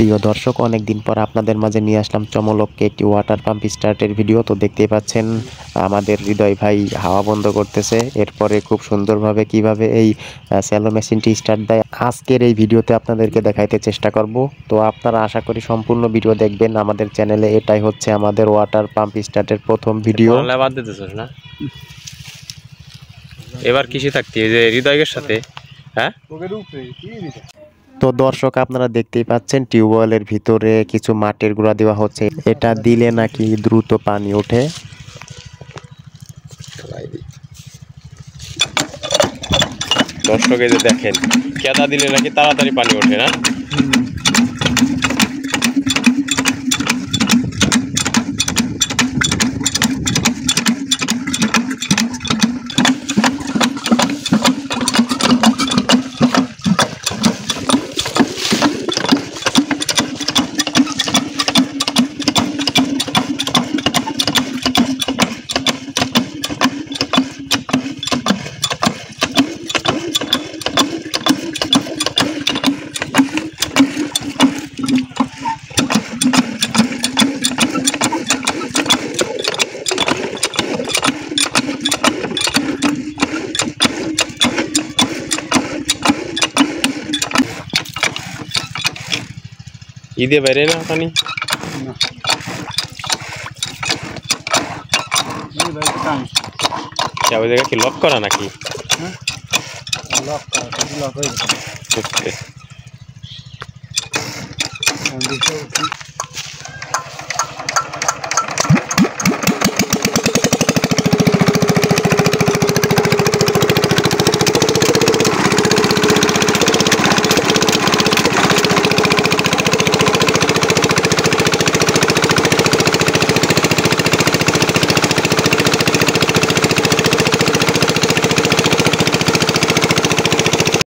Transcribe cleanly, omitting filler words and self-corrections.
প্রিয় দর্শক, অনেকদিন পর আপনাদের মাঝে নিয়ে আসলাম চমলক্কে একটি ওয়াটার পাম্প স্টার্টের ভিডিও। তো দেখতেই পাচ্ছেন আমাদের হৃদয় ভাই হাওয়া বন্ধ করতেছে, এরপরে খুব সুন্দরভাবে কিভাবে এই স্যালো মেশিনটি স্টার্ট দেয় আজকের এই ভিডিওতে আপনাদেরকে দেখাইতে চেষ্টা করব। তো আপনারা আশা করি সম্পূর্ণ ভিডিও দেখবেন। আমাদের চ্যানেলে এটাই হচ্ছে আমাদের ওয়াটার পাম্প স্টার্টের প্রথম ভিডিও। বাদ দিতেছিস না এবার কিসে থাকতি এই যে হৃদয়ের সাথে? হ্যাঁ, তো দর্শক, আপনারা দেখতেই পাচ্ছেন টিউবওয়েলের ভিতরে কিছু মাটির গুঁড়া দেওয়া হচ্ছে। এটা দিলে নাকি দ্রুত পানি ওঠে। দর্শক এই যে দেখেন, কেদা দিলে নাকি তাড়াতাড়ি পানি ওঠে না? ঈদে বাইরে না পানি ওই জায়গা কি লক করা নাকি? লক করা